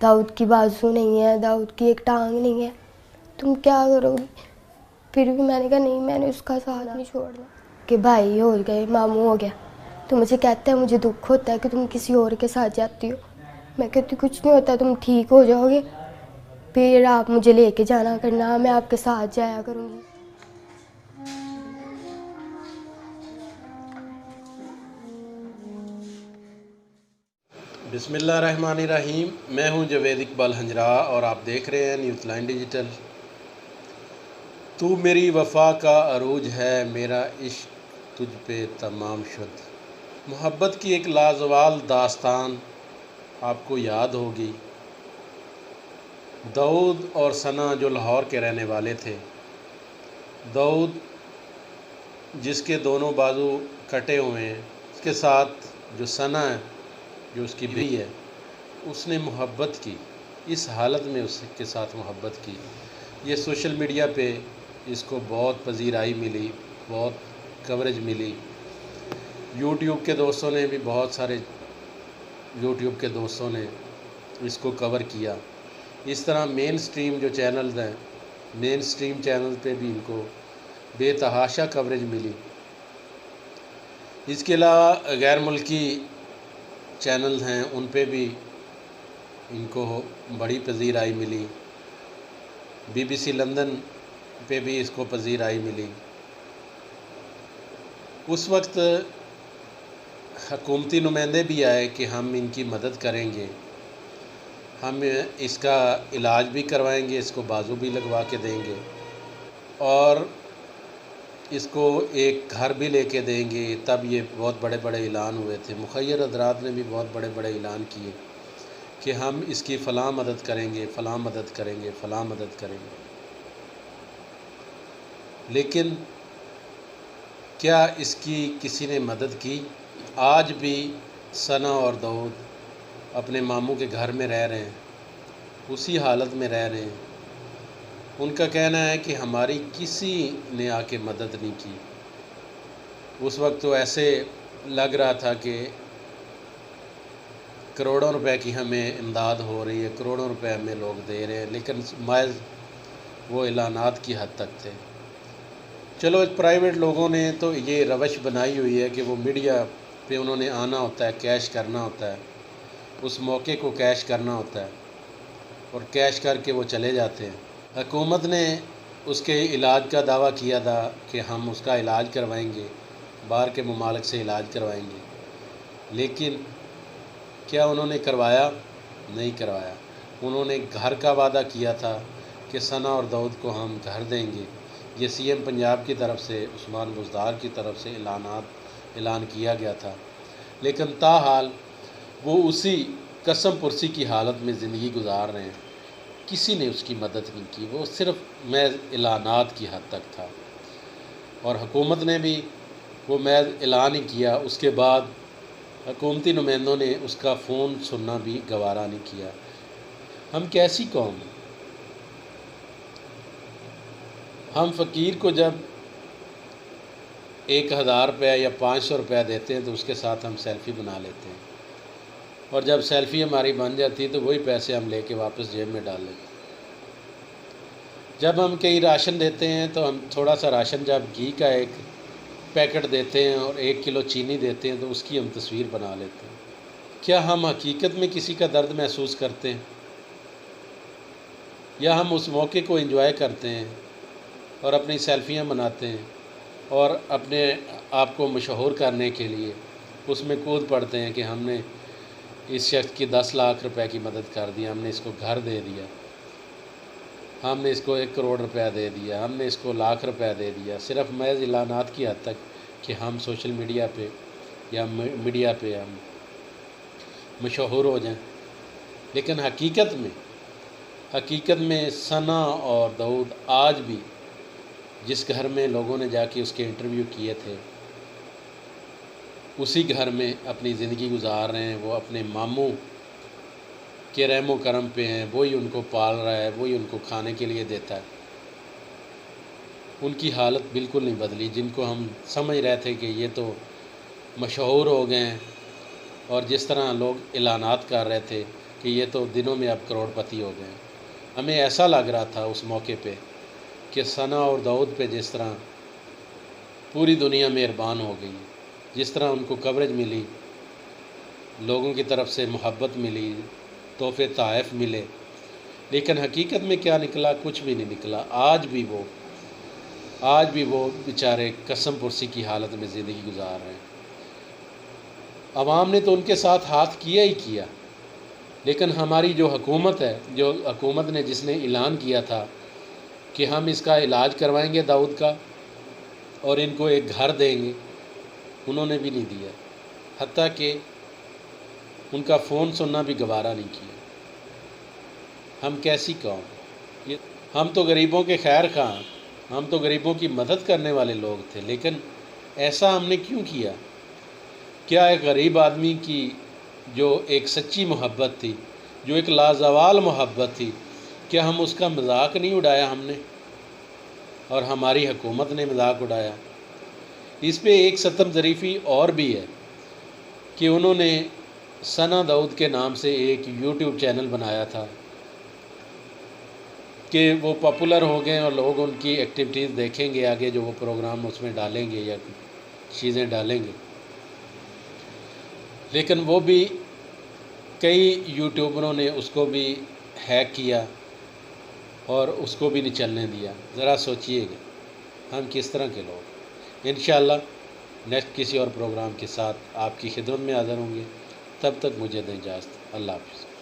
दाऊद की बाजू नहीं है, दाऊद की एक टांग नहीं है, तुम क्या करोगी? फिर भी मैंने कहा नहीं, मैंने उसका साथ नहीं छोड़ना। कि भाई हो गए, मामू हो गया, तो मुझे कहता है मुझे दुख होता है कि तुम किसी और के साथ जाती हो। मैं कहती कुछ नहीं होता, तुम ठीक हो जाओगे, फिर आप मुझे लेके जाना करना, मैं आपके साथ जाया करूँगी। बिस्मिल्लाहिर्रहमानिर्रहीम। मैं हूं जवेद इकबाल हंजरा और आप देख रहे हैं न्यूज़ लाइन डिजिटल। तू मेरी वफ़ा का अरूज है, मेरा इश्क तुझ पे तमाम शुद। मोहब्बत की एक लाजवाल दास्तान आपको याद होगी। दाऊद और सना जो लाहौर के रहने वाले थे। दाऊद जिसके दोनों बाजू कटे हुए हैं, उसके साथ जो सना है, जो उसकी बीवी है, उसने मोहब्बत की, इस हालत में उसके साथ मोहब्बत की। ये सोशल मीडिया पे इसको बहुत पजीराई मिली, बहुत कवरेज मिली। यूट्यूब के दोस्तों ने भी, बहुत सारे यूट्यूब के दोस्तों ने इसको कवर किया। इस तरह मेन स्ट्रीम जो चैनल्स हैं, मेन स्ट्रीम चैनल पे भी इनको बेतहाशा कवरेज मिली। इसके अलावा गैर मुल्की चैनल हैं, उन पे भी इनको बड़ी पजीराई मिली। BBC लंदन पे भी इसको पजीराई मिली। उस वक्त हुकूमती नुमाइंदे भी आए कि हम इनकी मदद करेंगे, हम इसका इलाज भी करवाएंगे, इसको बाजू भी लगवा के देंगे और इसको एक घर भी लेके देंगे। तब ये बहुत बड़े बड़े ऐलान हुए थे। मुखय्यर हज़रात ने भी बहुत बड़े बड़े ऐलान किए कि हम इसकी फ़लाँ मदद करेंगे, फ़लाँ मदद करेंगे, फ़लाँ मदद करेंगे। लेकिन क्या इसकी किसी ने मदद की? आज भी सना और दाऊद अपने मामू के घर में रह रहे हैं, उसी हालत में रह रहे हैं। उनका कहना है कि हमारी किसी ने आके मदद नहीं की। उस वक्त तो ऐसे लग रहा था कि करोड़ों रुपए की हमें इमदाद हो रही है, करोड़ों रुपए हमें लोग दे रहे हैं, लेकिन महज वो ऐलानात की हद तक थे। चलो, प्राइवेट लोगों ने तो ये रवश बनाई हुई है कि वो मीडिया पे उन्होंने आना होता है, कैश करना होता है, उस मौके को कैश करना होता है और कैश करके वो चले जाते हैं। हुकूमत ने उसके इलाज का दावा किया था कि हम उसका इलाज करवाएंगे, बाहर के ममालिक से इलाज करवाएंगे, लेकिन क्या उन्होंने करवाया? नहीं करवाया। उन्होंने घर का वादा किया था कि सना और दाऊद को हम घर देंगे। ये CM पंजाब की तरफ से, उस्मान बुज़दार की तरफ से ऐलान किया गया था, लेकिन ताहाल वो उसी कसम पुरसी की हालत में ज़िंदगी गुजार रहे हैं। किसी ने उसकी मदद नहीं की, वो सिर्फ महज ऐलानात की हद तक था और हुकूमत ने भी वो महज ऐलान ही किया। उसके बाद हुकूमती नुमाइंदों ने उसका फ़ोन सुनना भी गवारा नहीं किया। हम कैसी कौम हैं? हम फ़कीर को जब 1000 रुपये या 500 रुपये देते हैं तो उसके साथ हम सेल्फ़ी बना लेते हैं और जब सेल्फ़ी हमारी बन जाती है तो वही पैसे हम लेके वापस जेब में डाल लेते हैं। जब हम कहीं राशन देते हैं तो हम थोड़ा सा राशन, जब घी का एक पैकेट देते हैं और 1 किलो चीनी देते हैं तो उसकी हम तस्वीर बना लेते हैं। क्या हम हकीकत में किसी का दर्द महसूस करते हैं या हम उस मौके को एंजॉय करते हैं और अपनी सेल्फियां बनाते हैं और अपने आप को मशहूर करने के लिए उसमें कूद पड़ते हैं कि हमने इस शख्स की 10 लाख रुपए की मदद कर दी, हमने इसको घर दे दिया, हमने इसको 1 करोड़ रुपया दे दिया, हमने इसको लाख रुपया दे दिया, सिर्फ महज ऐलानात की हद तक कि हम सोशल मीडिया पे या मीडिया पे हम मशहूर हो जाएं। लेकिन हकीकत में सना और दाऊद आज भी जिस घर में लोगों ने जाके उसके इंटरव्यू किए थे, उसी घर में अपनी ज़िंदगी गुजार रहे हैं। वो अपने मामू के रहमो करम पे हैं, वही उनको पाल रहा है, वही उनको खाने के लिए देता है। उनकी हालत बिल्कुल नहीं बदली। जिनको हम समझ रहे थे कि ये तो मशहूर हो गए हैं और जिस तरह लोग ऐलानात कर रहे थे कि ये तो दिनों में अब करोड़पति हो गए। हमें ऐसा लग रहा था उस मौके पे कि सना और दाऊद पे जिस तरह पूरी दुनिया मेहरबान हो गई, जिस तरह उनको कवरेज मिली, लोगों की तरफ से मोहब्बत मिली, तोहफ़े तोहफ़ मिले, लेकिन हकीकत में क्या निकला? कुछ भी नहीं निकला। आज भी वो बेचारे कसम पुरसी की हालत में ज़िंदगी गुजार रहे हैं। अवाम ने तो उनके साथ हाथ किया ही किया, लेकिन हमारी जो हुकूमत है, जो हुकूमत ने जिसने ऐलान किया था कि हम इसका इलाज करवाएंगे दाऊद का और इनको एक घर देंगे, उन्होंने भी नहीं दिया। हत्ता कि उनका फ़ोन सुनना भी गवारा नहीं किया। हम कैसी कौम? ये हम तो गरीबों के खैर खां, हम तो गरीबों की मदद करने वाले लोग थे, लेकिन ऐसा हमने क्यों किया? क्या एक गरीब आदमी की जो एक सच्ची मोहब्बत थी, जो एक लाजवाल मोहब्बत थी, क्या हम उसका मजाक नहीं उड़ाया हमने? और हमारी हुकूमत ने मजाक उड़ाया। इस पे एक सतम ज़रीफ़ी और भी है कि उन्होंने सना दाऊद के नाम से एक यूट्यूब चैनल बनाया था कि वो पॉपुलर हो गए और लोग उनकी एक्टिविटीज़ देखेंगे, आगे जो वो प्रोग्राम उसमें डालेंगे या चीज़ें डालेंगे। लेकिन वो भी कई यूट्यूबरों ने उसको भी हैक किया और उसको भी नहीं चलने दिया। ज़रा सोचिएगा हम किस तरह के लोग। इंशाअल्लाह नेक्स्ट किसी और प्रोग्राम के साथ आपकी खिदमत में हाज़िर होंगे। तब तक मुझे दें इजाज़त। अल्लाह हाफ़िज़।